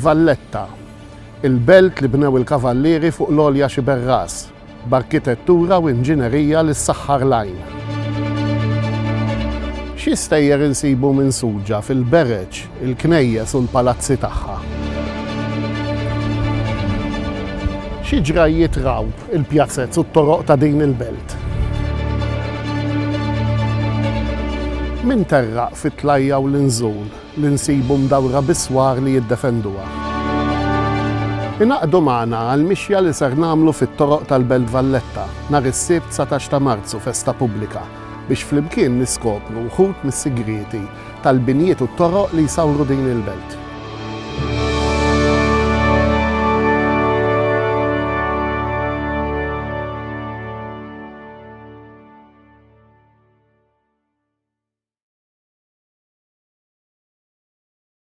Valletta, il-belt li bnew il-kavallieri fuq l-Olja Xiberras, b'arkitettura u inġinerija li ssaħħar l-għajn. Xi stejjer insibu minsuġġa fil-bereġ, il-knejjes u l-palazzi tagħha. Xi ġrajiet raw il-pjazzezz u t-toroq ta' din il-belt. Min terraq fit-tlajja u l-inżul li nsibu mdawra biswar li jiddefenduha. Inaqdu magħna għall-mixja li ser nagħmlu fit-toroq tal-Belt Valletta nhar is-Sibt 19 ta' Marzu festa pubblika biex flimkien niskopru wħud mis-sigriti tal-binjiet u t-toroq li jsawru din il-belt.